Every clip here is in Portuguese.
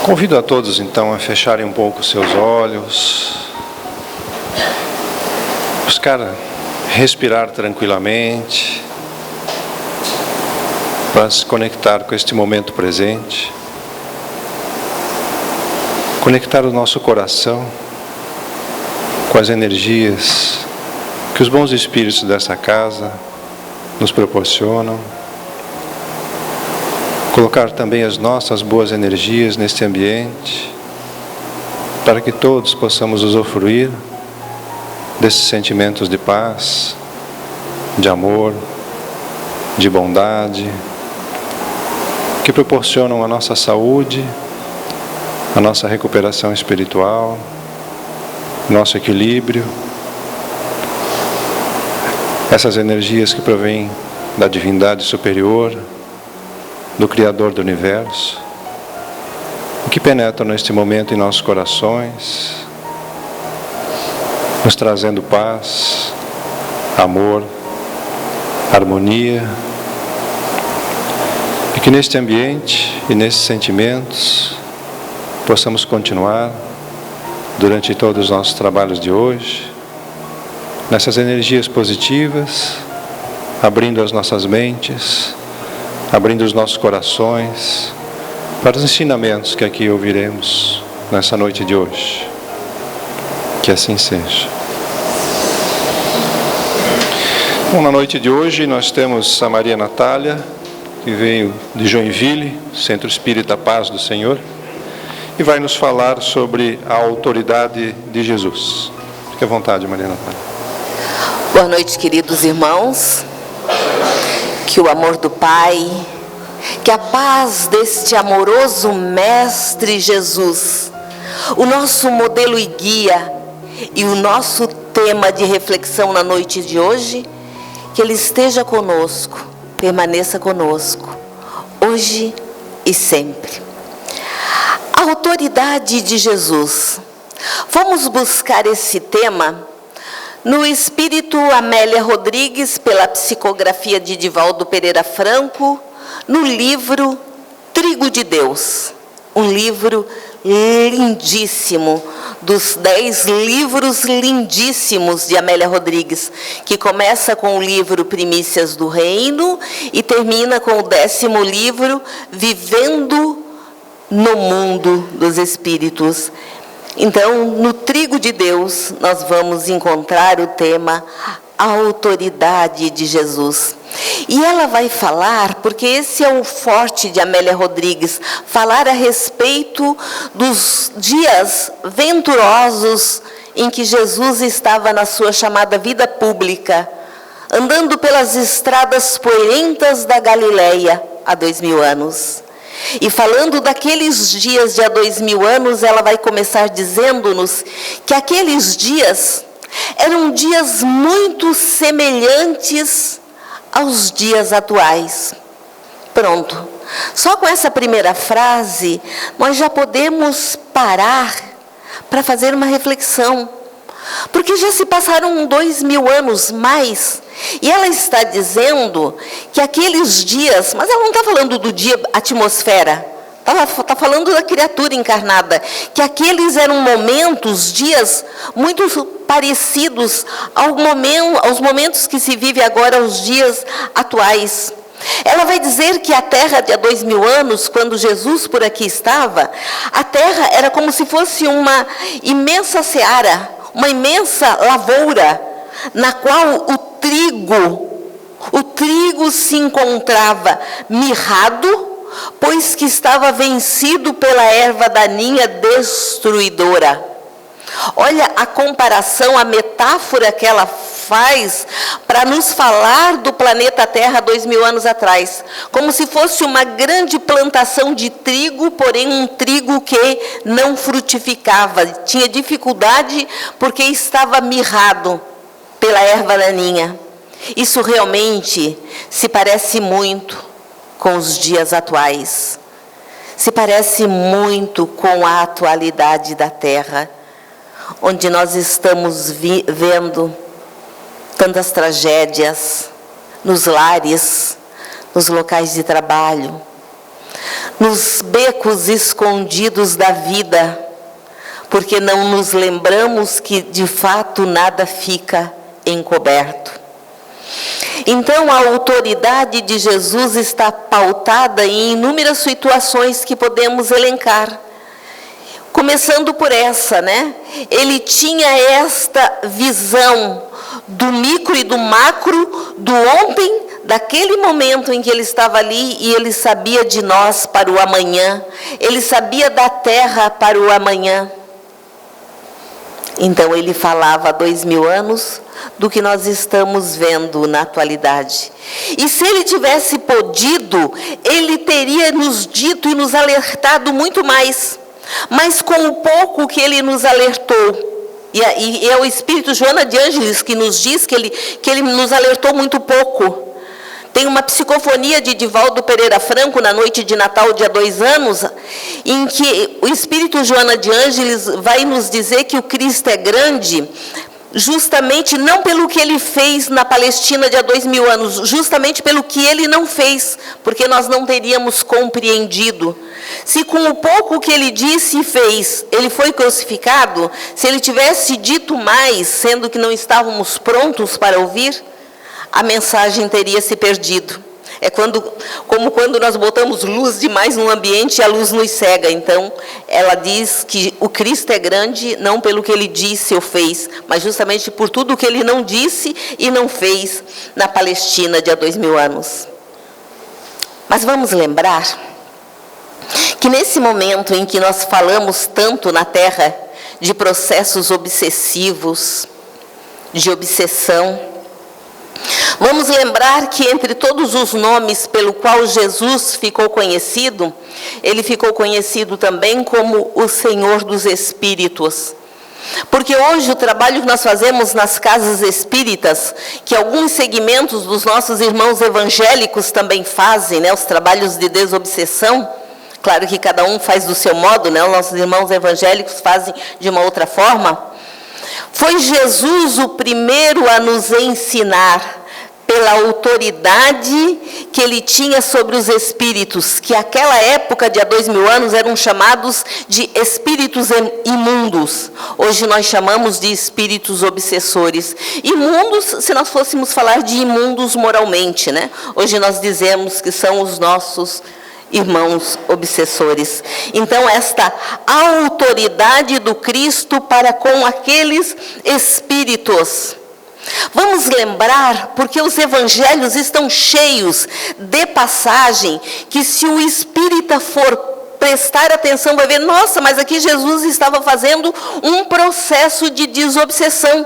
Convido a todos então a fecharem um pouco seus olhos, buscar respirar tranquilamente, para se conectar com este momento presente, conectar o nosso coração com as energias que os bons espíritos dessa casa nos proporcionam, colocar também as nossas boas energias neste ambiente, para que todos possamos usufruir desses sentimentos de paz, de amor, de bondade, que proporcionam a nossa saúde, a nossa recuperação espiritual, nosso equilíbrio, essas energias que provêm da divindade superior, do Criador do Universo, que penetram neste momento em nossos corações, nos trazendo paz, amor, harmonia, e que neste ambiente e nesses sentimentos possamos continuar durante todos os nossos trabalhos de hoje, nessas energias positivas, abrindo as nossas mentes, abrindo os nossos corações para os ensinamentos que aqui ouviremos nessa noite de hoje. Que assim seja. Bom, na noite de hoje nós temos a Maria Natália, que veio de Joinville, Centro Espírita Paz do Senhor, e vai nos falar sobre a autoridade de Jesus. Fique à vontade, Maria Natália. Boa noite, queridos irmãos. Que o amor do Pai, que a paz deste amoroso Mestre Jesus, o nosso modelo e guia e o nosso tema de reflexão na noite de hoje, que Ele esteja conosco, permaneça conosco, hoje e sempre. A autoridade de Jesus. Vamos buscar esse tema no Espírito Amélia Rodrigues, pela psicografia de Divaldo Pereira Franco, no livro Trigo de Deus, um livro lindíssimo, dos 10 livros lindíssimos de Amélia Rodrigues, que começa com o livro Primícias do Reino e termina com o 10º livro, Vivendo no Mundo dos Espíritos. Então, no Trigo de Deus, nós vamos encontrar o tema A Autoridade de Jesus. E ela vai falar, porque esse é o forte de Amélia Rodrigues, falar a respeito dos dias venturosos em que Jesus estava na sua chamada vida pública, andando pelas estradas poeirentas da Galileia há 2000 anos. E falando daqueles dias de há 2000 anos, ela vai começar dizendo-nos que aqueles dias eram dias muito semelhantes aos dias atuais. Pronto. Só com essa primeira frase, nós já podemos parar para fazer uma reflexão. Porque já se passaram 2000 anos mais, e ela está dizendo que aqueles dias, mas ela não está falando do dia atmosfera, está falando da criatura encarnada, que aqueles eram momentos, dias muito parecidos aos momentos que se vive agora, os dias atuais. Ela vai dizer que a Terra de há 2000 anos, quando Jesus por aqui estava, a Terra era como se fosse uma imensa seara, uma imensa lavoura, na qual o trigo se encontrava mirrado, pois que estava vencido pela erva daninha destruidora. Olha a comparação, a metáfora que ela faz para nos falar do planeta Terra 2000 anos atrás, como se fosse uma grande plantação de trigo, porém um trigo que não frutificava, tinha dificuldade porque estava mirrado pela erva daninha. Isso realmente se parece muito com os dias atuais, se parece muito com a atualidade da Terra, onde nós estamos vendo tantas tragédias nos lares, nos locais de trabalho, nos becos escondidos da vida, porque não nos lembramos que de fato nada fica encoberto. Então a autoridade de Jesus está pautada em inúmeras situações que podemos elencar. Começando por essa, né? Ele tinha esta visão do micro e do macro, do ontem, daquele momento em que ele estava ali, e ele sabia de nós para o amanhã. Ele sabia da terra para o amanhã. Então ele falava há 2000 anos do que nós estamos vendo na atualidade. E se ele tivesse podido, ele teria nos dito e nos alertado muito mais. Mas com o pouco que ele nos alertou, e é o Espírito Joana de Ângeles que nos diz que ele nos alertou muito pouco. Tem uma psicofonia de Divaldo Pereira Franco, na noite de Natal, dia 2 anos, em que o Espírito Joana de Ângeles vai nos dizer que o Cristo é grande, justamente não pelo que ele fez na Palestina de há 2000 anos, justamente pelo que ele não fez, porque nós não teríamos compreendido. Se com o pouco que ele disse e fez, ele foi crucificado, se ele tivesse dito mais, sendo que não estávamos prontos para ouvir, a mensagem teria se perdido. É como quando nós botamos luz demais no ambiente e a luz nos cega. Então, ela diz que o Cristo é grande não pelo que ele disse ou fez, mas justamente por tudo o que ele não disse e não fez na Palestina de há 2000 anos. Mas vamos lembrar que nesse momento em que nós falamos tanto na Terra de processos obsessivos, de obsessão, vamos lembrar que entre todos os nomes pelo qual Jesus ficou conhecido, ele ficou conhecido também como o Senhor dos Espíritos. Porque hoje o trabalho que nós fazemos nas casas espíritas, que alguns segmentos dos nossos irmãos evangélicos também fazem, né, os trabalhos de desobsessão, claro que cada um faz do seu modo, né, os nossos irmãos evangélicos fazem de uma outra forma. Foi Jesus o primeiro a nos ensinar, pela autoridade que ele tinha sobre os espíritos, que naquela época de há 2000 anos eram chamados de espíritos imundos. Hoje nós chamamos de espíritos obsessores. Imundos, se nós fôssemos falar de imundos moralmente, né? Hoje nós dizemos que são os nossos irmãos obsessores. Então, esta autoridade do Cristo para com aqueles espíritos. Vamos lembrar, porque os evangelhos estão cheios de passagem, que se o espírita for prestar atenção, vai ver, nossa, mas aqui Jesus estava fazendo um processo de desobsessão,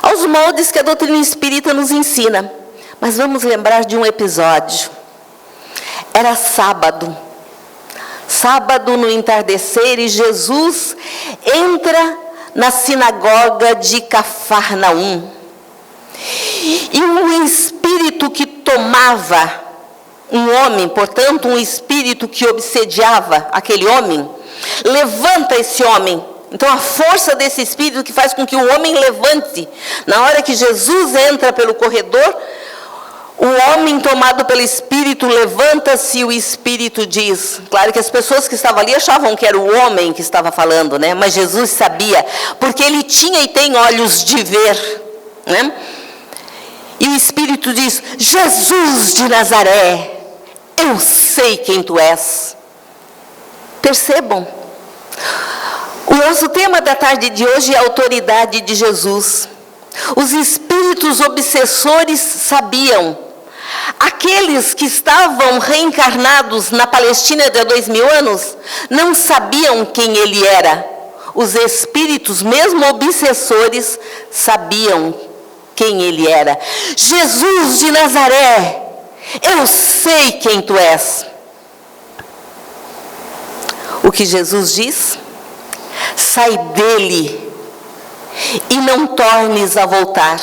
aos moldes que a doutrina espírita nos ensina. Mas vamos lembrar de um episódio. Era sábado no entardecer, e Jesus entra na sinagoga de Cafarnaum. E um espírito que tomava um homem, portanto, um espírito que obsediava aquele homem, levanta esse homem. Então, a força desse espírito que faz com que o homem levante. Na hora que Jesus entra pelo corredor, o homem tomado pelo Espírito levanta-se, e o Espírito diz. Claro que as pessoas que estavam ali achavam que era o homem que estava falando, né? Mas Jesus sabia, porque ele tinha e tem olhos de ver, né? E o Espírito diz, Jesus de Nazaré, eu sei quem tu és. Percebam, o nosso tema da tarde de hoje é a autoridade de Jesus. Os espíritos obsessores sabiam. Aqueles que estavam reencarnados na Palestina de há 2000 anos, não sabiam quem ele era. Os espíritos, mesmo obsessores, sabiam quem ele era. Jesus de Nazaré, eu sei quem tu és. O que Jesus diz? Sai dele e não tornes a voltar,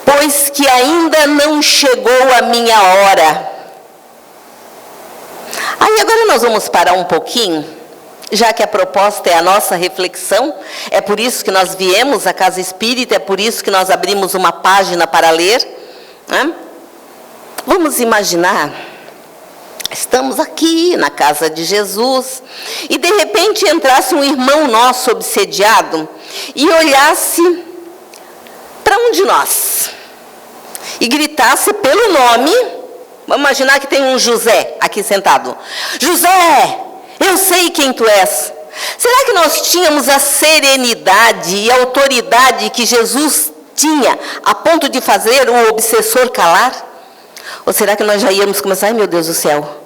pois que ainda não chegou a minha hora. Aí agora nós vamos parar um pouquinho, já que a proposta é a nossa reflexão, é por isso que nós viemos à Casa Espírita, é por isso que nós abrimos uma página para ler, né? Vamos imaginar Estamos aqui na casa de Jesus e de repente entrasse um irmão nosso obsediado e olhasse para um de nós e gritasse pelo nome. Vamos imaginar que tem um José aqui sentado. José, eu sei quem tu és. Será que nós tínhamos a serenidade e a autoridade que Jesus tinha a ponto de fazer o obsessor calar? Ou será que nós já íamos começar, ai meu Deus do céu,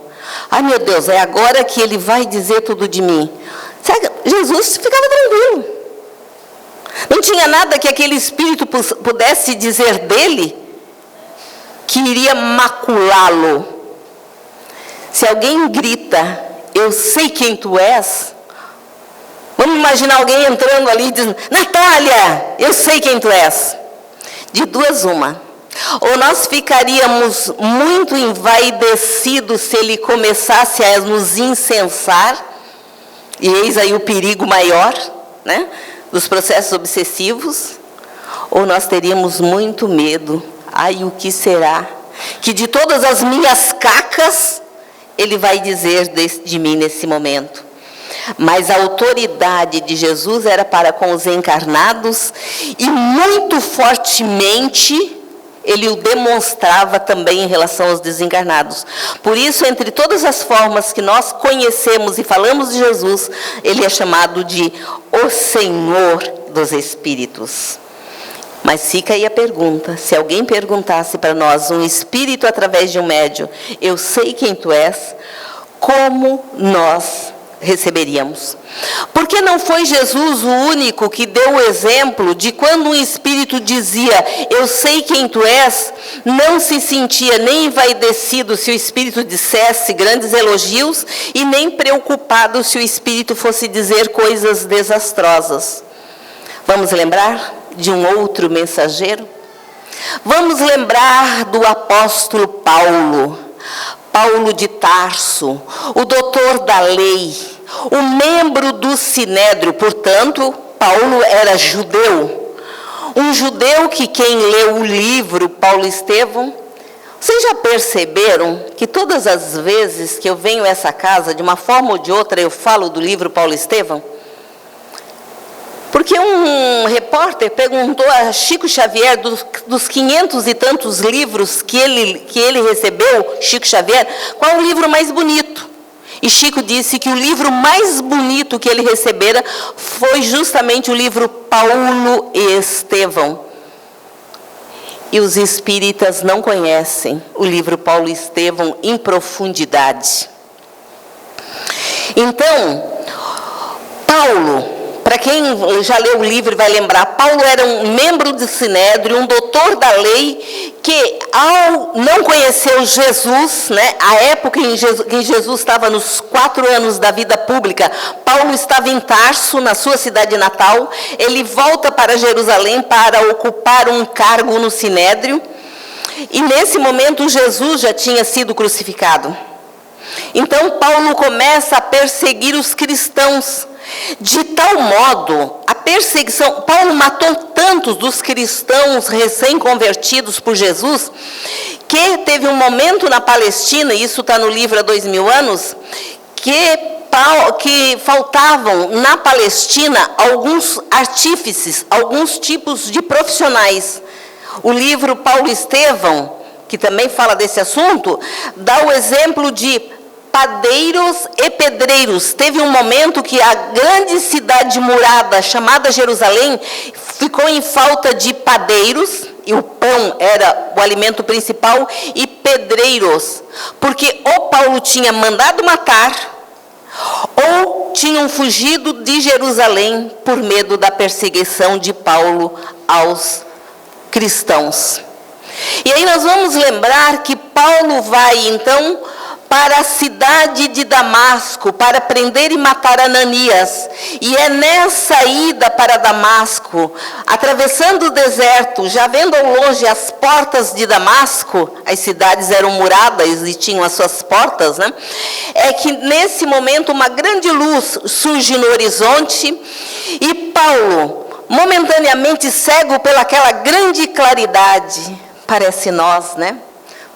ai meu Deus, é agora que ele vai dizer tudo de mim? Será que Jesus ficava tranquilo? Não tinha nada que aquele espírito pudesse dizer dele que iria maculá-lo. Se alguém grita, eu sei quem tu és, vamos imaginar alguém entrando ali dizendo, Natália, eu sei quem tu és. De duas uma. Ou nós ficaríamos muito envaidecidos se ele começasse a nos incensar, e eis aí o perigo maior, né, dos processos obsessivos, ou nós teríamos muito medo. Ai, o que será? Que de todas as minhas cacas, ele vai dizer de mim nesse momento. Mas a autoridade de Jesus era para com os encarnados e muito fortemente ele o demonstrava também em relação aos desencarnados. Por isso, entre todas as formas que nós conhecemos e falamos de Jesus, ele é chamado de o Senhor dos Espíritos. Mas fica aí a pergunta, se alguém perguntasse para nós, um espírito através de um médium, eu sei quem tu és, como nós receberíamos? Porque não foi Jesus o único que deu o exemplo de quando um espírito dizia, eu sei quem tu és, não se sentia nem envaidecido se o espírito dissesse grandes elogios e nem preocupado se o espírito fosse dizer coisas desastrosas. Vamos lembrar de um outro mensageiro? Vamos lembrar do apóstolo Paulo, Paulo de Tarso, o doutor da lei, o membro do Sinédrio. Portanto, Paulo era judeu. Um judeu que quem leu o livro Paulo Estevão, vocês já perceberam que todas as vezes que eu venho a essa casa, de uma forma ou de outra, eu falo do livro Paulo Estevão? Porque um repórter perguntou a Chico Xavier, dos 500 e tantos livros que ele recebeu, Chico Xavier, qual o livro mais bonito? E Chico disse que o livro mais bonito que ele recebera foi justamente o livro Paulo e Estevão. E os espíritas não conhecem o livro Paulo e Estevão em profundidade. Então, Paulo, para quem já leu o livro vai lembrar, Paulo era um membro do Sinédrio, um doutor da lei, que ao não conhecer Jesus, né, a época em que Jesus estava nos 4 anos da vida pública, Paulo estava em Tarso, na sua cidade natal, ele volta para Jerusalém para ocupar um cargo no Sinédrio, e nesse momento Jesus já tinha sido crucificado. Então Paulo começa a perseguir os cristãos, de tal modo, a perseguição, Paulo matou tantos dos cristãos recém-convertidos por Jesus, que teve um momento na Palestina, e isso está no livro há 2000 anos, que faltavam na Palestina alguns artífices, alguns tipos de profissionais. O livro Paulo Estevão, que também fala desse assunto, dá o exemplo de padeiros e pedreiros. Teve um momento que a grande cidade murada, chamada Jerusalém, ficou em falta de padeiros, e o pão era o alimento principal, e pedreiros, porque ou Paulo tinha mandado matar, ou tinham fugido de Jerusalém por medo da perseguição de Paulo aos cristãos. E aí nós vamos lembrar que Paulo vai, então, para a cidade de Damasco, para prender e matar Ananias. E é nessa ida para Damasco, atravessando o deserto, já vendo ao longe as portas de Damasco, as cidades eram muradas e tinham as suas portas, né? É que nesse momento uma grande luz surge no horizonte, e Paulo, momentaneamente cego pelaquela grande claridade, parece nós, né?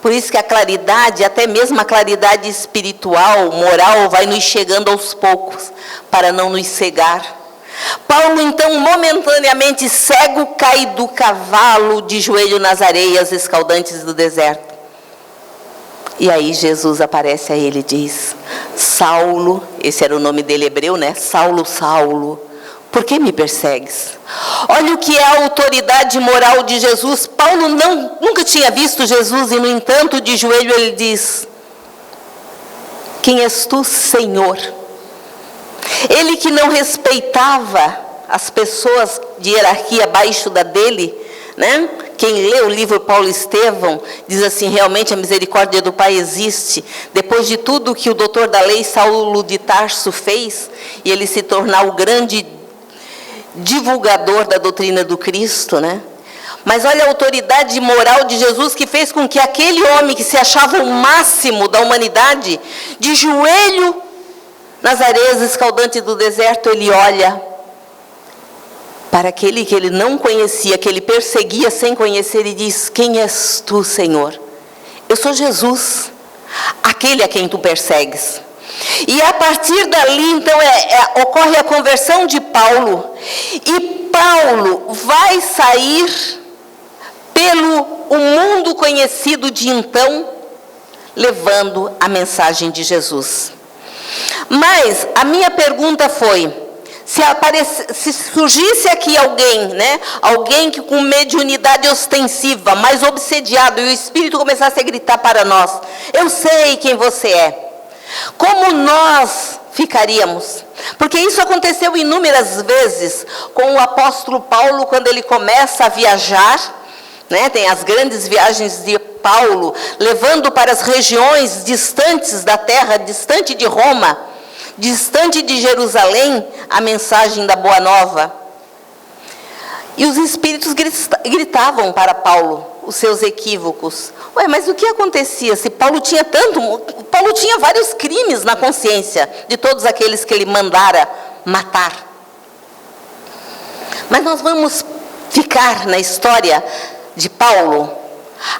Por isso que a claridade, até mesmo a claridade espiritual, moral, vai nos chegando aos poucos, para não nos cegar. Paulo, então, momentaneamente cego, cai do cavalo de joelho nas areias escaldantes do deserto. E aí Jesus aparece a ele e diz: Saulo, esse era o nome dele hebreu, né? Saulo, Saulo, por que me persegues? Olha o que é a autoridade moral de Jesus. Paulo nunca tinha visto Jesus e, no entanto, de joelho ele diz: quem és tu, Senhor? Ele que não respeitava as pessoas de hierarquia abaixo da dele, né? Quem lê o livro Paulo Estevão diz assim: realmente a misericórdia do Pai existe. Depois de tudo que o doutor da lei Saulo de Tarso fez, e ele se tornar o grande divulgador da doutrina do Cristo, né? Mas olha a autoridade moral de Jesus, que fez com que aquele homem que se achava o máximo da humanidade, de joelho nas areias escaldantes do deserto, ele olha para aquele que ele não conhecia, que ele perseguia sem conhecer, e diz: quem és tu, Senhor? Eu sou Jesus, aquele a quem tu persegues. E a partir dali, então, ocorre a conversão de Paulo. E Paulo vai sair pelo o mundo conhecido de então, levando a mensagem de Jesus. Mas a minha pergunta foi: se surgisse aqui alguém, né, alguém que com mediunidade ostensiva, mais obsediado, e o Espírito começasse a gritar para nós: eu sei quem você é, como nós ficaríamos? Porque isso aconteceu inúmeras vezes com o apóstolo Paulo, quando ele começa a viajar, né? Tem as grandes viagens de Paulo, levando para as regiões distantes da terra, distante de Roma, distante de Jerusalém, a mensagem da Boa Nova. E os espíritos gritavam para Paulo os seus equívocos. Ué, mas o que acontecia se Paulo tinha Paulo tinha vários crimes na consciência de todos aqueles que ele mandara matar. Mas nós vamos ficar na história de Paulo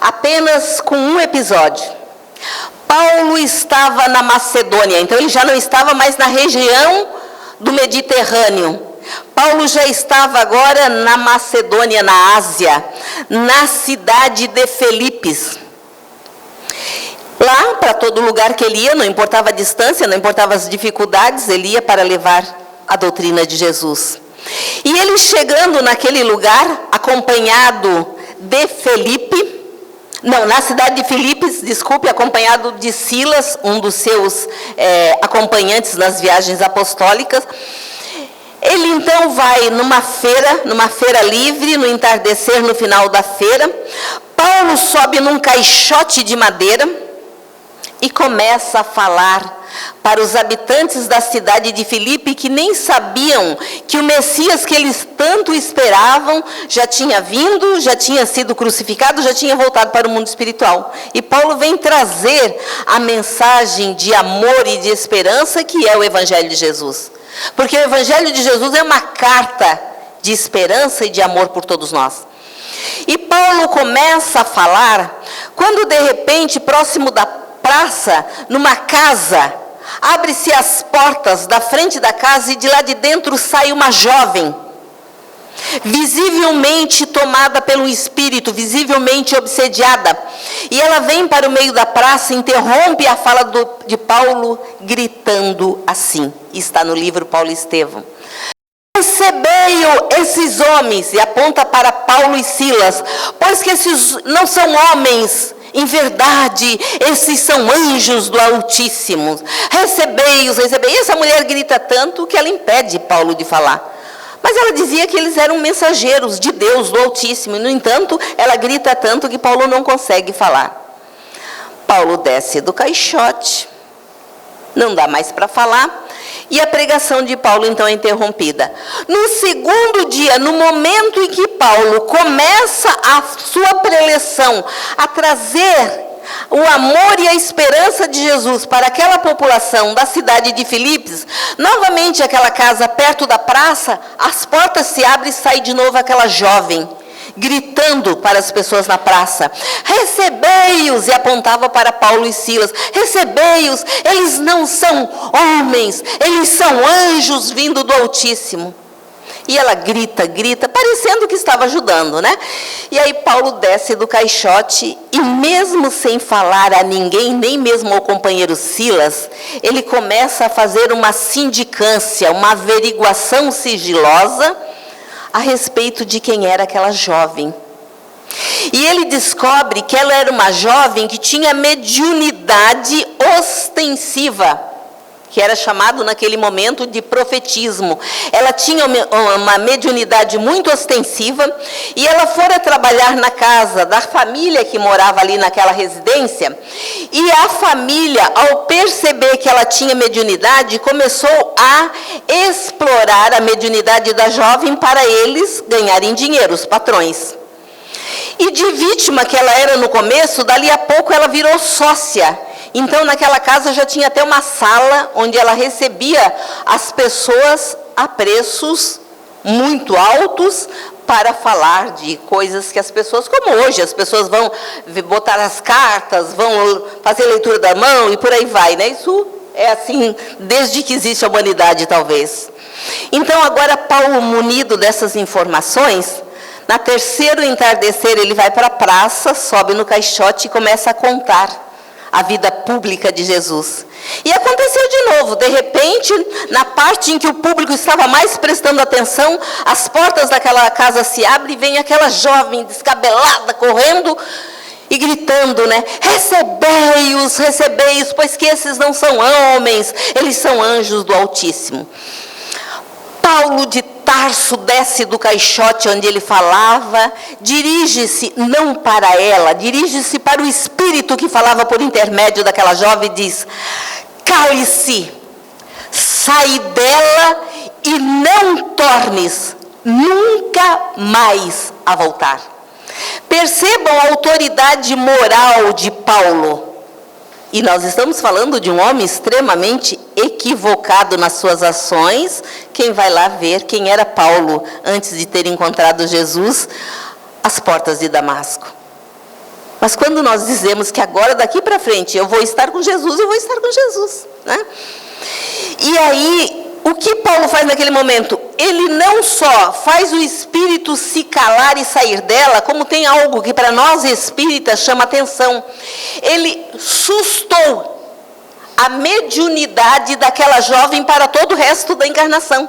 apenas com um episódio. Paulo estava na Macedônia, então ele já não estava mais na região do Mediterrâneo. Paulo já estava agora na Macedônia, na Ásia, na cidade de Filipos. Lá, para todo lugar que ele ia, não importava a distância, não importava as dificuldades, ele ia para levar a doutrina de Jesus. E ele chegando naquele lugar, acompanhado de Felipe, na cidade de Filipos, acompanhado de Silas, um dos seus acompanhantes nas viagens apostólicas. Ele então vai numa feira livre, no entardecer, no final da feira. Paulo sobe num caixote de madeira e começa a falar para os habitantes da cidade de Filipe, que nem sabiam que o Messias que eles tanto esperavam já tinha vindo, já tinha sido crucificado, já tinha voltado para o mundo espiritual. E Paulo vem trazer a mensagem de amor e de esperança, que é o Evangelho de Jesus. Porque o Evangelho de Jesus é uma carta de esperança e de amor por todos nós. E Paulo começa a falar, quando de repente, próximo da praça, numa casa, abre-se as portas da frente da casa e de lá de dentro sai uma jovem, visivelmente tomada pelo espírito, visivelmente obsediada. E ela vem para o meio da praça, interrompe a fala de Paulo, gritando assim. Está no livro Paulo Estevão: recebei-o esses homens, e aponta para Paulo e Silas, pois que esses não são homens, em verdade, esses são anjos do Altíssimo. Recebei-os, recebei. E essa mulher grita tanto que ela impede Paulo de falar. Mas ela dizia que eles eram mensageiros de Deus, do Altíssimo. No entanto, ela grita tanto que Paulo não consegue falar. Paulo desce do caixote, não dá mais para falar, e a pregação de Paulo então é interrompida. No segundo dia, no momento em que Paulo começa a sua preleção, a trazer o amor e a esperança de Jesus para aquela população da cidade de Filipos, novamente aquela casa perto da praça, as portas se abrem e sai de novo aquela jovem, gritando para as pessoas na praça: recebei-os! E apontava para Paulo e Silas: recebei-os! Eles não são homens, eles são anjos vindo do Altíssimo. E ela grita, parecendo que estava ajudando, né? E aí Paulo desce do caixote e, mesmo sem falar a ninguém, nem mesmo ao companheiro Silas, ele começa a fazer uma sindicância, uma averiguação sigilosa a respeito de quem era aquela jovem. E ele descobre que ela era uma jovem que tinha mediunidade ostensiva, que era chamado naquele momento de profetismo. Ela tinha uma mediunidade muito ostensiva, e ela fora trabalhar na casa da família que morava ali naquela residência, e a família, ao perceber que ela tinha mediunidade, começou a explorar a mediunidade da jovem para eles ganharem dinheiro, os patrões. E de vítima que ela era no começo, dali a pouco ela virou sócia. Então, naquela casa já tinha até uma sala onde ela recebia as pessoas a preços muito altos para falar de coisas que as pessoas, como hoje, as pessoas vão botar as cartas, vão fazer leitura da mão e por aí vai, né? Isso é assim desde que existe a humanidade, talvez. Então, agora Paulo, munido dessas informações, na terceiro entardecer, ele vai para a praça, sobe no caixote e começa a contar a vida pública de Jesus. E aconteceu de novo, de repente, na parte em que o público estava mais prestando atenção, as portas daquela casa se abrem e vem aquela jovem descabelada, correndo e gritando, né? Recebei-os, recebei-os, pois que esses não são homens, eles são anjos do Altíssimo. Paulo de Tarso desce do caixote onde ele falava, dirige-se não para ela, dirige-se para o Espírito que falava por intermédio daquela jovem e diz: cale-se, sai dela e não tornes nunca mais a voltar. Percebam a autoridade moral de Paulo. E nós estamos falando de um homem extremamente equivocado nas suas ações. Quem vai lá ver quem era Paulo antes de ter encontrado Jesus às portas de Damasco. Mas quando nós dizemos que agora, daqui para frente, eu vou estar com Jesus, eu vou estar com Jesus, né? E aí, o que Paulo faz naquele momento? Ele não só faz o espírito se calar e sair dela, como tem algo que para nós espíritas chama atenção. Ele sustou a mediunidade daquela jovem para todo o resto da encarnação.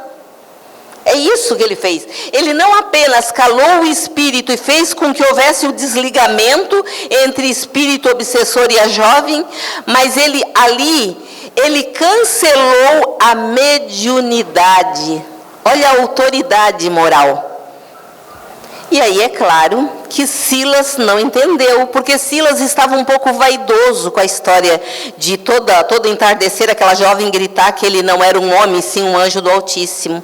É isso que ele fez. Ele não apenas calou o espírito e fez com que houvesse o desligamento entre espírito obsessor e a jovem, mas ele cancelou a mediunidade. Olha a autoridade moral. E aí é claro que Silas não entendeu, porque Silas estava um pouco vaidoso com a história de todo entardecer aquela jovem gritar que ele não era um homem, sim um anjo do Altíssimo.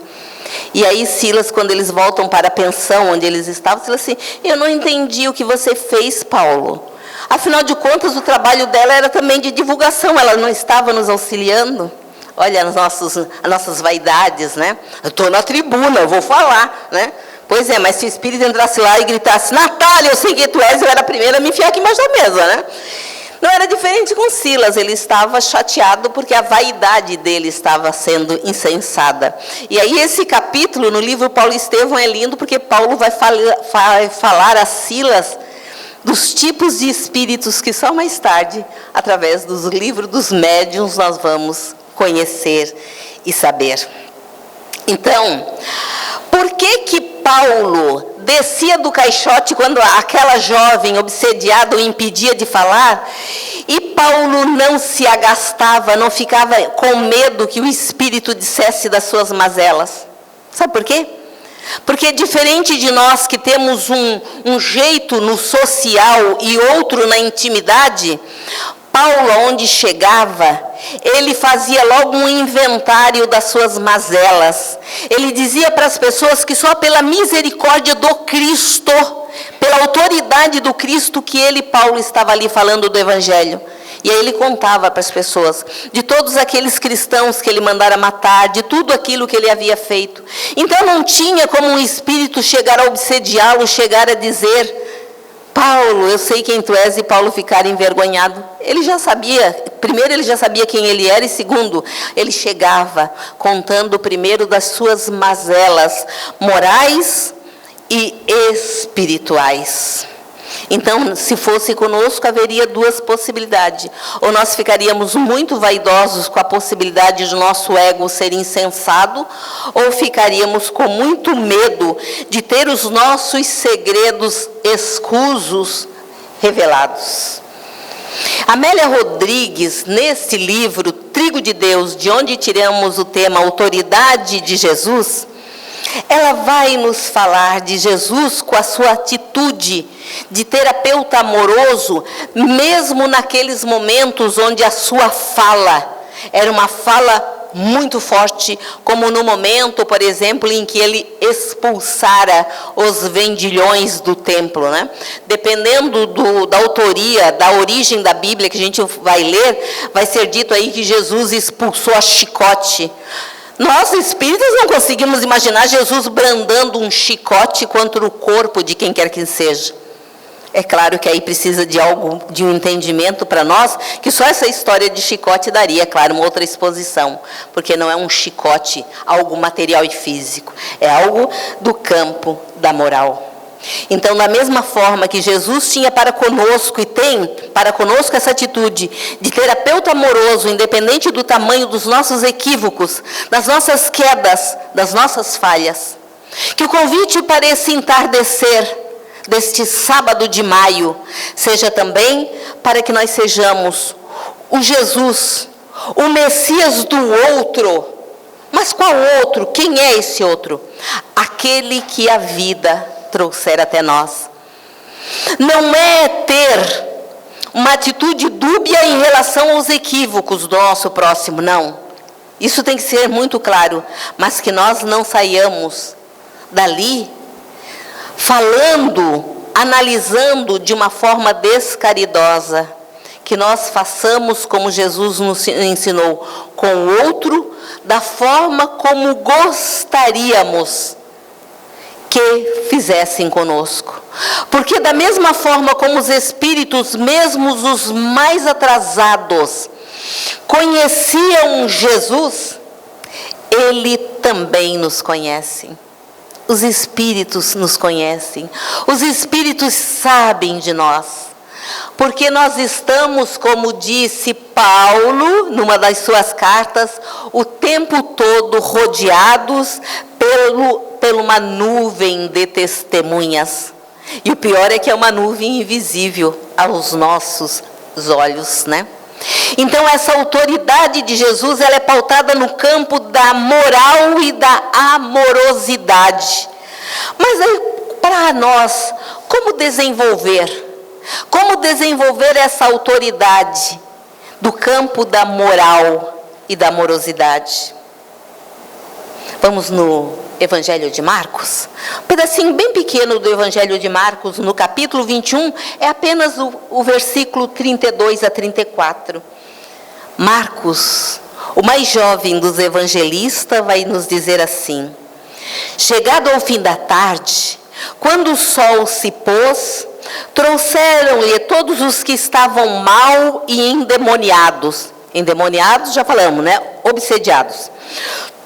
E aí Silas, quando eles voltam para a pensão onde eles estavam, Silas assim: eu não entendi o que você fez, Paulo. Afinal de contas, o trabalho dela era também de divulgação, ela não estava nos auxiliando. Olha as nossas vaidades, né? Eu estou na tribuna, eu vou falar, né? Pois é, mas se o espírito entrasse lá e gritasse: Natália, eu sei que tu és, eu era a primeira a me enfiar aqui embaixo da mesa, né? Não era diferente com Silas, ele estava chateado porque a vaidade dele estava sendo incensada. E aí esse capítulo no livro Paulo e Estevão é lindo, porque Paulo vai falar a Silas dos tipos de espíritos que só mais tarde, através dos livros dos médiuns, nós vamos conhecer e saber. Então, por que Paulo descia do caixote quando aquela jovem obsediada o impedia de falar, e Paulo não se agastava, não ficava com medo que o espírito dissesse das suas mazelas? Sabe por quê? Porque diferente de nós que temos um jeito no social e outro na intimidade, Paulo, onde chegava, ele fazia logo um inventário das suas mazelas. Ele dizia para as pessoas que só pela misericórdia do Cristo, pela autoridade do Cristo, que ele, Paulo, estava ali falando do Evangelho. E aí ele contava para as pessoas de todos aqueles cristãos que ele mandara matar, de tudo aquilo que ele havia feito. Então não tinha como um espírito chegar a obsediá-lo, chegar a dizer: Paulo, eu sei quem tu és, e Paulo ficar envergonhado. Ele já sabia, primeiro ele já sabia quem ele era, e segundo, ele chegava contando primeiro das suas mazelas morais e espirituais. Então, se fosse conosco, haveria duas possibilidades. Ou nós ficaríamos muito vaidosos com a possibilidade de nosso ego ser insensado, ou ficaríamos com muito medo de ter os nossos segredos escusos revelados. Amélia Rodrigues, nesse livro, Trigo de Deus, de onde tiramos o tema Autoridade de Jesus, ela vai nos falar de Jesus com a sua atitude de terapeuta amoroso, mesmo naqueles momentos onde a sua fala era uma fala muito forte, como no momento, por exemplo, em que ele expulsara os vendilhões do templo, né? Dependendo da autoria, da origem da Bíblia que a gente vai ler, vai ser dito aí que Jesus expulsou a chicote. Nós, espíritas, não conseguimos imaginar Jesus brandando um chicote contra o corpo de quem quer que seja. É claro que aí precisa de um entendimento para nós, que só essa história de chicote daria, claro, uma outra exposição, porque não é um chicote, algo material e físico, é algo do campo da moral. Então, da mesma forma que Jesus tinha para conosco e tem para conosco essa atitude de terapeuta amoroso, independente do tamanho dos nossos equívocos, das nossas quedas, das nossas falhas, que o convite para esse entardecer deste sábado de maio seja também para que nós sejamos o Jesus, o Messias do outro. Mas qual outro? Quem é esse outro? Aquele que a vida trouxer até nós. Não é ter uma atitude dúbia em relação aos equívocos do nosso próximo, não. Isso tem que ser muito claro, mas que nós não saiamos dali falando, analisando de uma forma descaridosa, que nós façamos como Jesus nos ensinou, com o outro, da forma como gostaríamos que fizessem conosco. Porque da mesma forma como os espíritos, mesmo os mais atrasados, conheciam Jesus, Ele também nos conhece. Os espíritos nos conhecem. Os espíritos sabem de nós. Porque nós estamos, como disse Paulo, numa das suas cartas, o tempo todo rodeados por uma nuvem de testemunhas. E o pior é que é uma nuvem invisível aos nossos olhos, né? Então essa autoridade de Jesus, ela é pautada no campo da moral e da amorosidade. Mas aí, para nós, como desenvolver essa autoridade do campo da moral e da amorosidade? Vamos no Evangelho de Marcos, um pedacinho bem pequeno do Evangelho de Marcos, no capítulo 21, é apenas o versículo 32 a 34. Marcos, o mais jovem dos evangelistas, vai nos dizer assim: chegado ao fim da tarde, quando o sol se pôs, trouxeram-lhe todos os que estavam mal e endemoniados. Endemoniados, já falamos, né? Obsediados.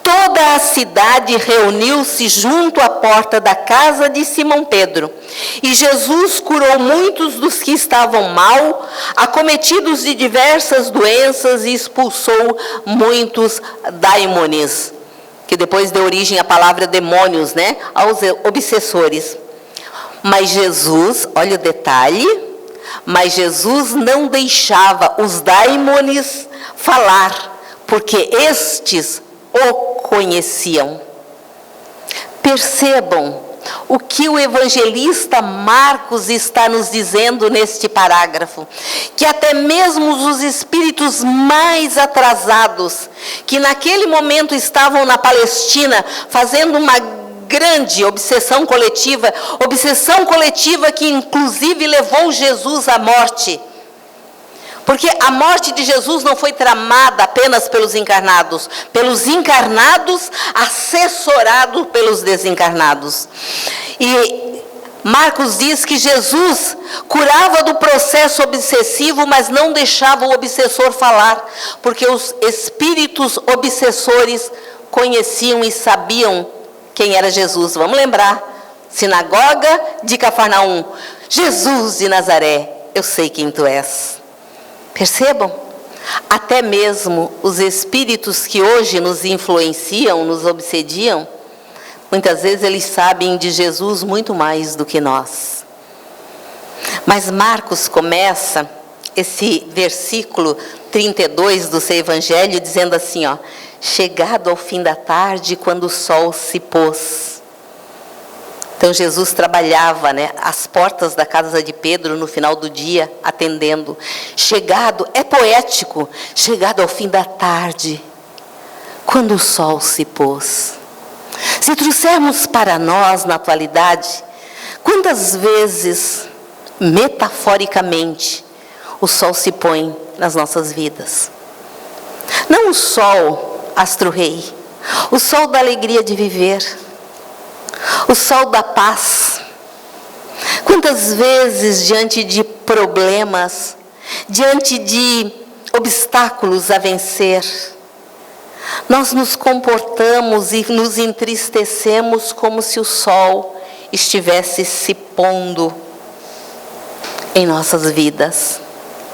Toda a cidade reuniu-se junto à porta da casa de Simão Pedro. E Jesus curou muitos dos que estavam mal, acometidos de diversas doenças, e expulsou muitos daimones, que depois deu origem à palavra demônios, né? Aos obsessores. Mas Jesus, olha o detalhe, mas Jesus não deixava os daimones falar, porque estes o conheciam. Percebam o que o evangelista Marcos está nos dizendo neste parágrafo, que até mesmo os espíritos mais atrasados, que naquele momento estavam na Palestina, fazendo uma grande obsessão coletiva que inclusive levou Jesus à morte. Porque a morte de Jesus não foi tramada apenas pelos encarnados, assessorado pelos desencarnados. E Marcos diz que Jesus curava do processo obsessivo, mas não deixava o obsessor falar, porque os espíritos obsessores conheciam e sabiam quem era Jesus. Vamos lembrar, sinagoga de Cafarnaum, Jesus de Nazaré, eu sei quem tu és. Percebam? Até mesmo os espíritos que hoje nos influenciam, nos obsediam, muitas vezes eles sabem de Jesus muito mais do que nós. Mas Marcos começa esse versículo 32 do seu evangelho dizendo assim, ó: chegado ao fim da tarde, quando o sol se pôs. Então Jesus trabalhava, às portas da casa de Pedro no final do dia, atendendo. Chegado, é poético, chegado ao fim da tarde, quando o sol se pôs. Se trouxermos para nós na atualidade, quantas vezes, metaforicamente, o sol se põe nas nossas vidas? Não o sol astro-rei, o sol da alegria de viver, o sol da paz. Quantas vezes, diante de problemas, diante de obstáculos a vencer, nós nos comportamos e nos entristecemos como se o sol estivesse se pondo em nossas vidas.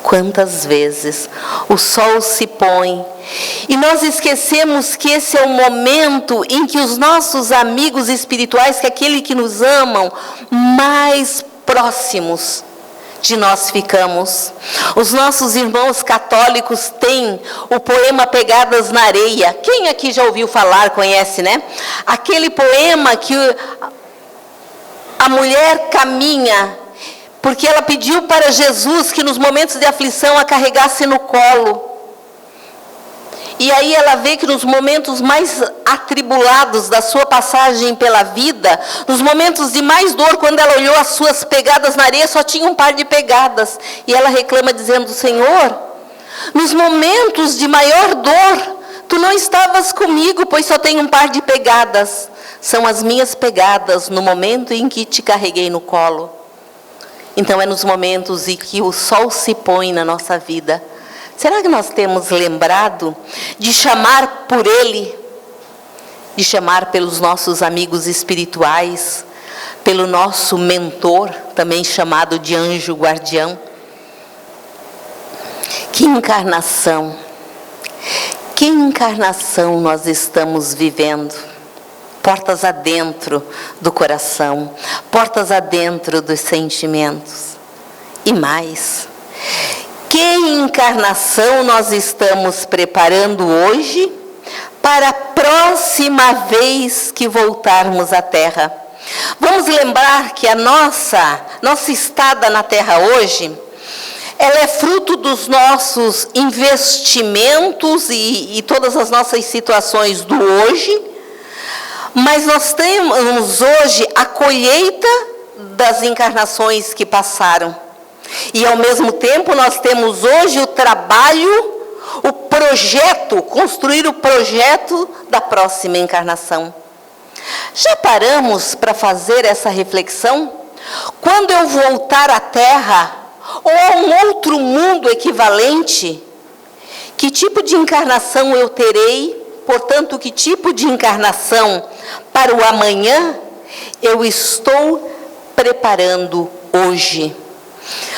Quantas vezes o sol se põe e nós esquecemos que esse é o momento em que os nossos amigos espirituais, que aquele que nos amam, mais próximos de nós ficamos. Os nossos irmãos católicos têm o poema Pegadas na Areia. Quem aqui já ouviu falar, conhece, Aquele poema que a mulher caminha, porque ela pediu para Jesus que nos momentos de aflição a carregasse no colo. E aí ela vê que nos momentos mais atribulados da sua passagem pela vida, nos momentos de mais dor, quando ela olhou as suas pegadas na areia, só tinha um par de pegadas. E ela reclama dizendo: Senhor, nos momentos de maior dor, tu não estavas comigo, pois só tenho um par de pegadas. São as minhas pegadas no momento em que te carreguei no colo. Então é nos momentos em que o sol se põe na nossa vida. Será que nós temos lembrado de chamar por Ele, de chamar pelos nossos amigos espirituais, pelo nosso mentor, também chamado de anjo guardião? Que encarnação nós estamos vivendo? Portas adentro do coração, portas adentro dos sentimentos. E mais, que encarnação nós estamos preparando hoje para a próxima vez que voltarmos à Terra? Vamos lembrar que a nossa estada na Terra hoje, ela é fruto dos nossos investimentos e todas as nossas situações do hoje, mas nós temos hoje a colheita das encarnações que passaram. E ao mesmo tempo nós temos hoje o trabalho, o projeto, construir o projeto da próxima encarnação. Já paramos para fazer essa reflexão? Quando eu voltar à Terra, ou a um outro mundo equivalente, que tipo de encarnação eu terei? Portanto, que tipo de encarnação para o amanhã eu estou preparando hoje?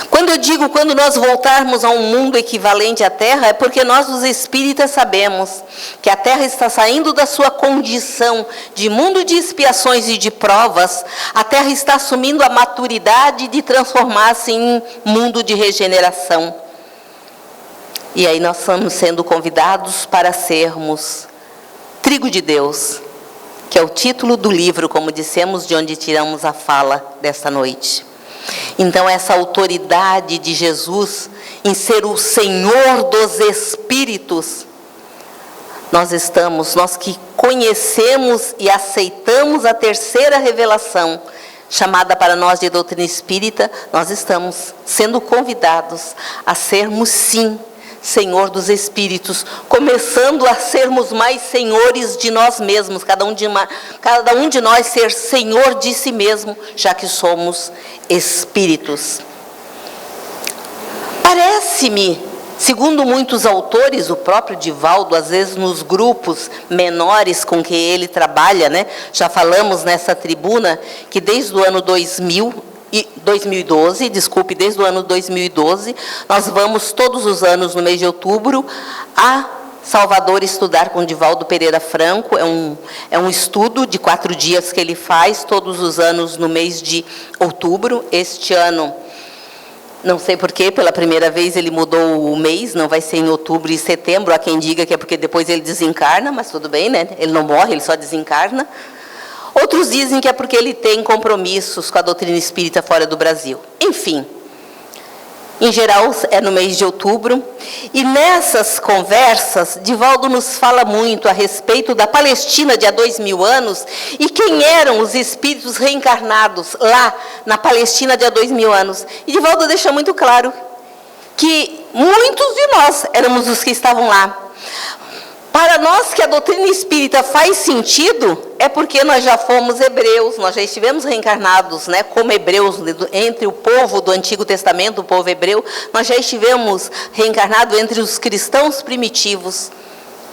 Quando eu digo quando nós voltarmos a um mundo equivalente à Terra, é porque nós, os espíritas, sabemos que a Terra está saindo da sua condição de mundo de expiações e de provas, a Terra está assumindo a maturidade de transformar-se em mundo de regeneração. E aí nós estamos sendo convidados para sermos trigo de Deus, que é o título do livro, como dissemos, de onde tiramos a fala desta noite. Então, essa autoridade de Jesus em ser o Senhor dos Espíritos, nós que conhecemos e aceitamos a terceira revelação, chamada para nós de doutrina espírita, nós estamos sendo convidados a sermos, sim, Senhor dos Espíritos, começando a sermos mais senhores de nós mesmos, cada um de nós ser senhor de si mesmo, já que somos espíritos. Parece-me, segundo muitos autores, o próprio Divaldo, às vezes nos grupos menores com que ele trabalha, né? Já falamos nessa tribuna que desde o ano 2012, desde o ano 2012, nós vamos todos os anos no mês de outubro a Salvador estudar com Divaldo Pereira Franco. É um estudo de 4 dias que ele faz todos os anos no mês de outubro. Este ano, não sei porquê, pela primeira vez ele mudou o mês, não vai ser em outubro e setembro. Há quem diga que é porque depois ele desencarna, mas tudo bem, né? Ele não morre, ele só desencarna. Outros dizem que é porque ele tem compromissos com a doutrina espírita fora do Brasil. Enfim, em geral é no mês de outubro. E nessas conversas, Divaldo nos fala muito a respeito da Palestina de há 2000 anos e quem eram os espíritos reencarnados lá na Palestina de há 2000 anos. E Divaldo deixa muito claro que muitos de nós éramos os que estavam lá. Para nós que a doutrina espírita faz sentido, é porque nós já fomos hebreus, nós já estivemos reencarnados, né, como hebreus, entre o povo do Antigo Testamento, o povo hebreu, nós já estivemos reencarnados entre os cristãos primitivos.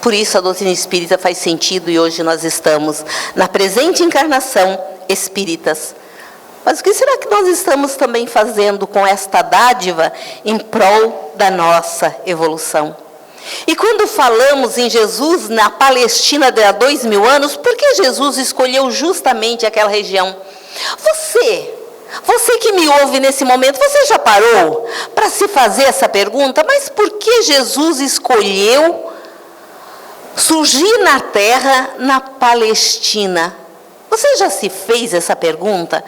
Por isso a doutrina espírita faz sentido e hoje nós estamos na presente encarnação espíritas. Mas o que será que nós estamos também fazendo com esta dádiva em prol da nossa evolução? E quando falamos em Jesus na Palestina de há 2000 anos, por que Jesus escolheu justamente aquela região? Você que me ouve nesse momento, você já parou para se fazer essa pergunta? Mas por que Jesus escolheu surgir na terra, na Palestina? Você já se fez essa pergunta?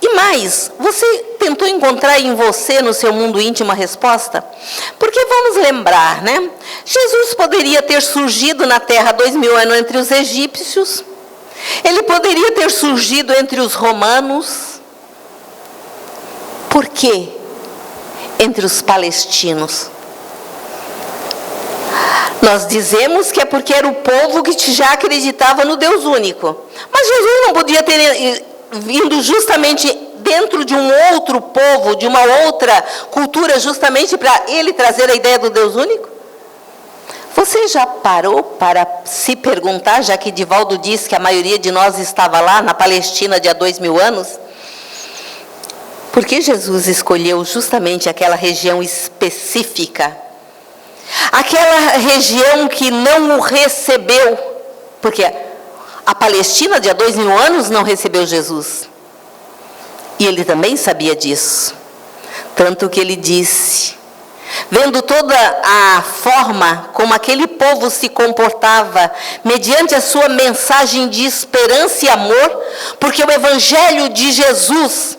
E mais, você tentou encontrar em você, no seu mundo íntimo, a resposta? Porque vamos lembrar, né? Jesus poderia ter surgido na terra há 2000 anos entre os egípcios. Ele poderia ter surgido entre os romanos. Por quê? Entre os palestinos. Nós dizemos que é porque era o povo que já acreditava no Deus único. Mas Jesus não podia ter vindo justamente dentro de um outro povo, de uma outra cultura, justamente para ele trazer a ideia do Deus único? Você já parou para se perguntar, já que Divaldo diz que a maioria de nós estava lá na Palestina de há 2000 anos, por que Jesus escolheu justamente aquela região específica? Aquela região que não o recebeu, porque a Palestina de há 2000 anos não recebeu Jesus. E ele também sabia disso. Tanto que ele disse, vendo toda a forma como aquele povo se comportava, mediante a sua mensagem de esperança e amor, porque o Evangelho de Jesus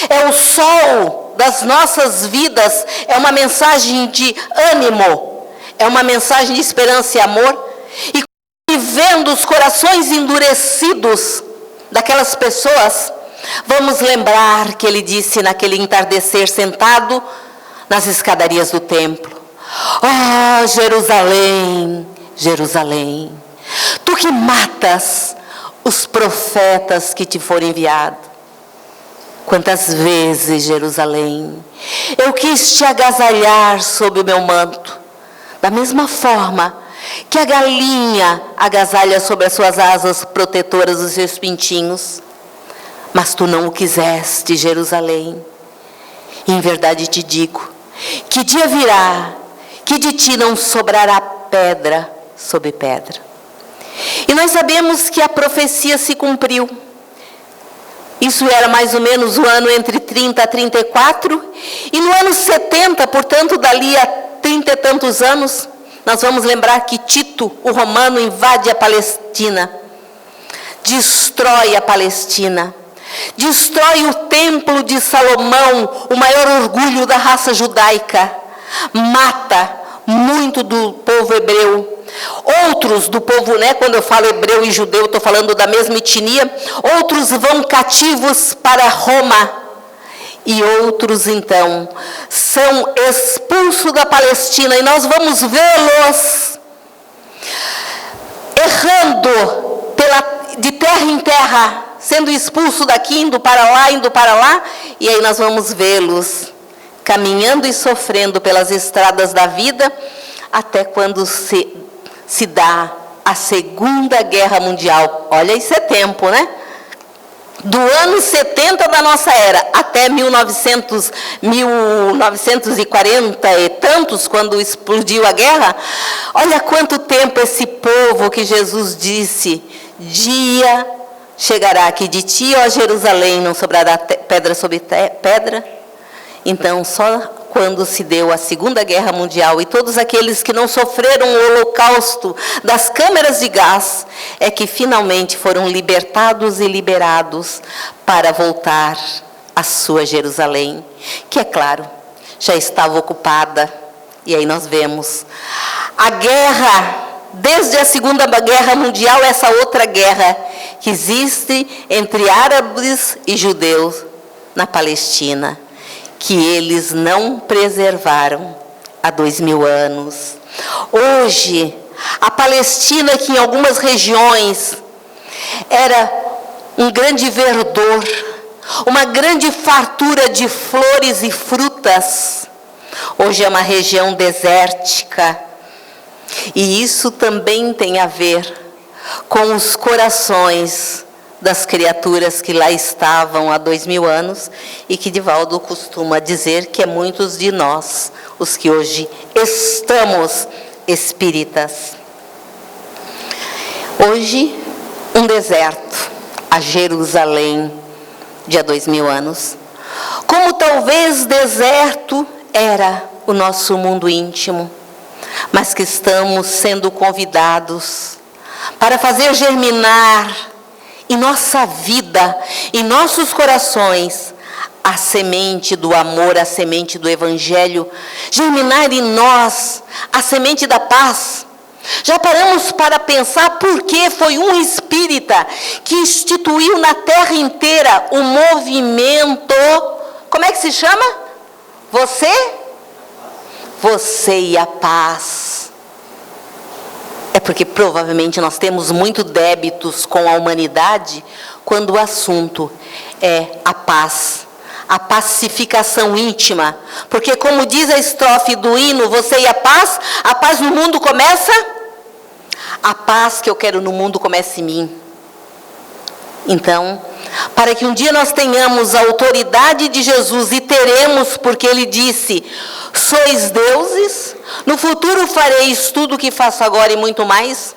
é o sol das nossas vidas, é uma mensagem de ânimo, é uma mensagem de esperança e amor. E vendo os corações endurecidos daquelas pessoas, vamos lembrar que ele disse naquele entardecer sentado nas escadarias do templo: ó Jerusalém, Jerusalém, tu que matas os profetas que te foram enviados. Quantas vezes, Jerusalém, eu quis te agasalhar sob o meu manto, da mesma forma que a galinha agasalha sobre as suas asas protetoras os seus pintinhos. Mas tu não o quiseste, Jerusalém. E em verdade te digo, que dia virá, que de ti não sobrará pedra sobre pedra. E nós sabemos que a profecia se cumpriu. Isso era mais ou menos o ano entre 30 a 34. E no ano 70, portanto, dali a 30 e tantos anos, nós vamos lembrar que Tito, o romano, invade a Palestina, destrói a Palestina, destrói o templo de Salomão, o maior orgulho da raça judaica, mata muito do povo hebreu, Outros do povo, né, quando eu falo hebreu e judeu, estou falando da mesma etnia, outros vão cativos para Roma, e outros, então, são expulsos da Palestina, e nós vamos vê-los errando de terra em terra, sendo expulso daqui, indo para lá, e aí nós vamos vê-los caminhando e sofrendo pelas estradas da vida, até quando se dá a Segunda Guerra Mundial. Olha, isso é tempo, né? Do ano 70 da nossa era até 1940 e tantos, quando explodiu a guerra, olha quanto tempo esse povo que Jesus disse, dia chegará aqui de ti, ó Jerusalém, não sobrará pedra sobre pedra. Então, só quando se deu a Segunda Guerra Mundial e todos aqueles que não sofreram o holocausto das câmeras de gás, é que finalmente foram libertados e liberados para voltar à sua Jerusalém, que, é claro, já estava ocupada. E aí nós vemos a guerra, desde a Segunda Guerra Mundial, essa outra guerra que existe entre árabes e judeus na Palestina, que eles não preservaram há 2000 anos. Hoje, a Palestina, que em algumas regiões era um grande verdor, uma grande fartura de flores e frutas, hoje é uma região desértica. E isso também tem a ver com os corações das criaturas que lá estavam há 2000 anos, e que Divaldo costuma dizer que é muitos de nós, os que hoje estamos espíritas. Hoje, um deserto, a Jerusalém de há 2000 anos, como talvez deserto era o nosso mundo íntimo, mas que estamos sendo convidados para fazer germinar em nossa vida, em nossos corações, a semente do amor, a semente do Evangelho, germinar em nós a semente da paz. Já paramos para pensar por que foi um espírita que instituiu na terra inteira o movimento, como é que se chama? Você e a paz. É porque provavelmente nós temos muito débitos com a humanidade quando o assunto é a paz, a pacificação íntima. Porque, como diz a estrofe do hino, você e a paz no mundo começa, a paz que eu quero no mundo começa em mim. Então, para que um dia nós tenhamos a autoridade de Jesus, e teremos, porque Ele disse, sois deuses, no futuro fareis tudo o que faço agora e muito mais.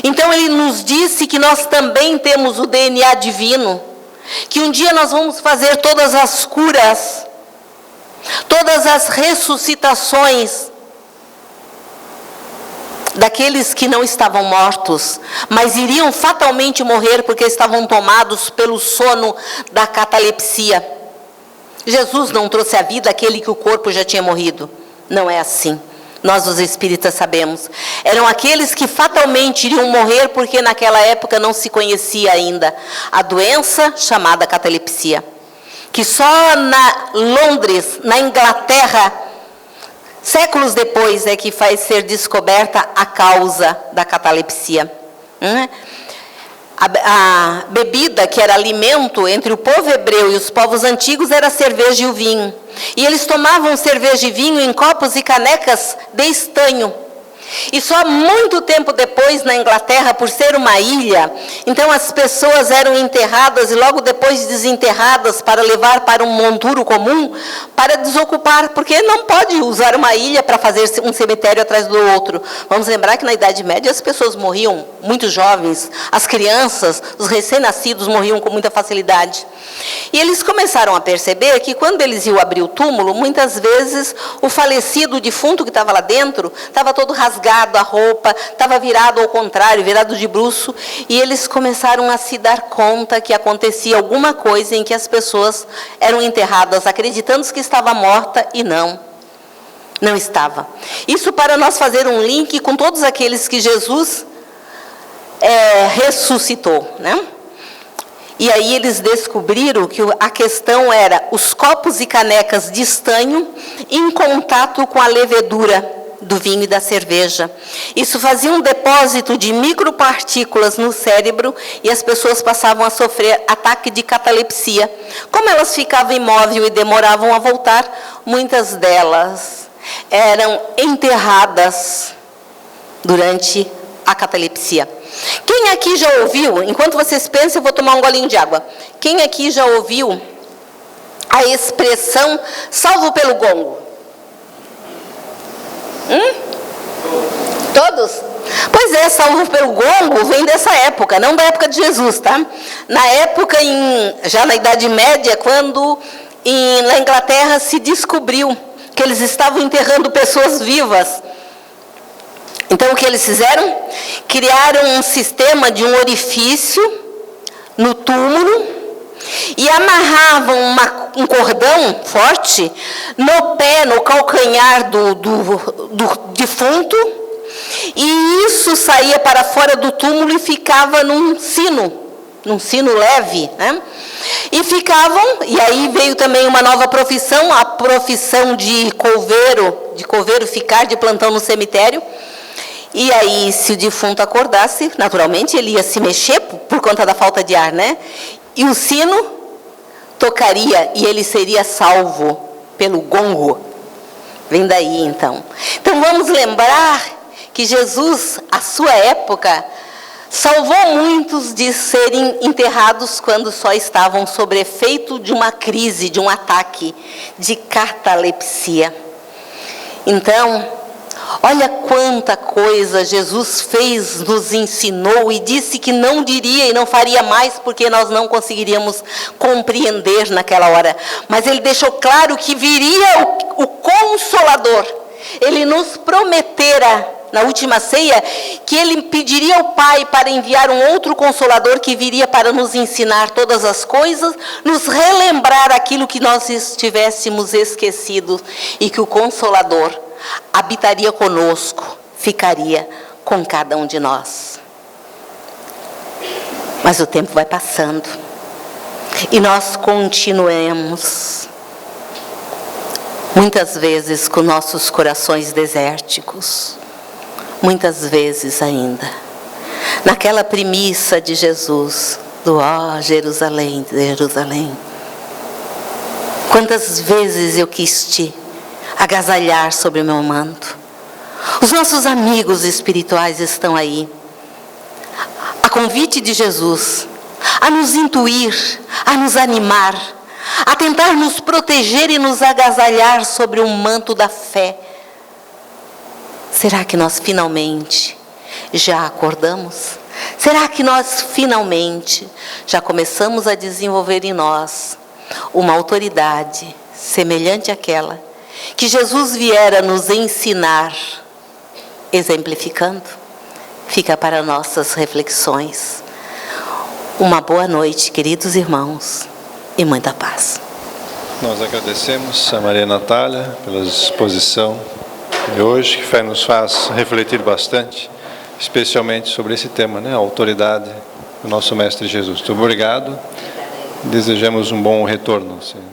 Então Ele nos disse que nós também temos o DNA divino, que um dia nós vamos fazer todas as curas, todas as ressuscitações daqueles que não estavam mortos, mas iriam fatalmente morrer porque estavam tomados pelo sono da catalepsia. Jesus não trouxe à vida aquele que o corpo já tinha morrido. Não é assim. Nós, os espíritas, sabemos. Eram aqueles que fatalmente iriam morrer porque naquela época não se conhecia ainda a doença chamada catalepsia, que só na Londres, na Inglaterra, séculos depois é que faz ser descoberta a causa da catalepsia. A bebida que era alimento entre o povo hebreu e os povos antigos era a cerveja e o vinho. E eles tomavam cerveja e vinho em copos e canecas de estanho. E só muito tempo depois, na Inglaterra, por ser uma ilha, então as pessoas eram enterradas e logo depois desenterradas para levar para um monturo comum, para desocupar, porque não pode usar uma ilha para fazer um cemitério atrás do outro. Vamos lembrar que na Idade Média as pessoas morriam muito jovens, as crianças, os recém-nascidos morriam com muita facilidade. E eles começaram a perceber que quando eles iam abrir o túmulo, muitas vezes o falecido, o defunto que estava lá dentro, estava todo rasgado, a roupa, estava virado ao contrário, virado de bruço, e eles começaram a se dar conta que acontecia alguma coisa em que as pessoas eram enterradas, acreditando que estava morta e não. Não estava. Isso para nós fazer um link com todos aqueles que Jesus ressuscitou, né? E aí eles descobriram que a questão era os copos e canecas de estanho em contato com a levedura do vinho e da cerveja. Isso fazia um depósito de micropartículas no cérebro e as pessoas passavam a sofrer ataque de catalepsia. Como elas ficavam imóveis e demoravam a voltar, muitas delas eram enterradas durante a catalepsia. Quem aqui já ouviu, enquanto vocês pensam, eu vou tomar um golinho de água. Quem aqui já ouviu a expressão salvo pelo gongo? Todos? Pois é, salvo pelo gongo vem dessa época, não da época de Jesus, tá? Na época, já na Idade Média, quando na Inglaterra se descobriu que eles estavam enterrando pessoas vivas. Então, o que eles fizeram? Criaram um sistema de um orifício no túmulo e amarravam um cordão forte no pé, no calcanhar do defunto, e isso saía para fora do túmulo e ficava num sino leve, né? E ficavam, e aí veio também uma nova profissão, a profissão de coveiro ficar de plantão no cemitério. E aí, se o defunto acordasse, naturalmente ele ia se mexer por conta da falta de ar, né? E o sino tocaria e ele seria salvo pelo gongo. Vem daí, então. Então, vamos lembrar que Jesus, à sua época, salvou muitos de serem enterrados quando só estavam sob efeito de uma crise, de um ataque de catalepsia. Então, olha quanta coisa Jesus fez, nos ensinou e disse que não diria e não faria mais porque nós não conseguiríamos compreender naquela hora. Mas Ele deixou claro que viria o Consolador. Ele nos prometera na última ceia que Ele pediria ao Pai para enviar um outro Consolador que viria para nos ensinar todas as coisas, nos relembrar aquilo que nós estivéssemos esquecidos e que o Consolador habitaria conosco, ficaria com cada um de nós. Mas o tempo vai passando e nós continuemos, muitas vezes com nossos corações desérticos, muitas vezes ainda, naquela premissa de Jesus, do ó Jerusalém, Jerusalém. Quantas vezes eu quis te agasalhar sobre o meu manto. Os nossos amigos espirituais estão aí, a convite de Jesus, a nos intuir, a nos animar, a tentar nos proteger e nos agasalhar sobre o manto da fé. Será que nós finalmente já acordamos? Será que nós finalmente já começamos a desenvolver em nós uma autoridade semelhante àquela que Jesus viera nos ensinar, exemplificando? Fica para nossas reflexões. Uma boa noite, queridos irmãos, e muita paz. Nós agradecemos a Maria Natália pela exposição de hoje, que nos faz refletir bastante, especialmente sobre esse tema, né? A autoridade do nosso Mestre Jesus. Muito obrigado. Desejamos um bom retorno, Senhor.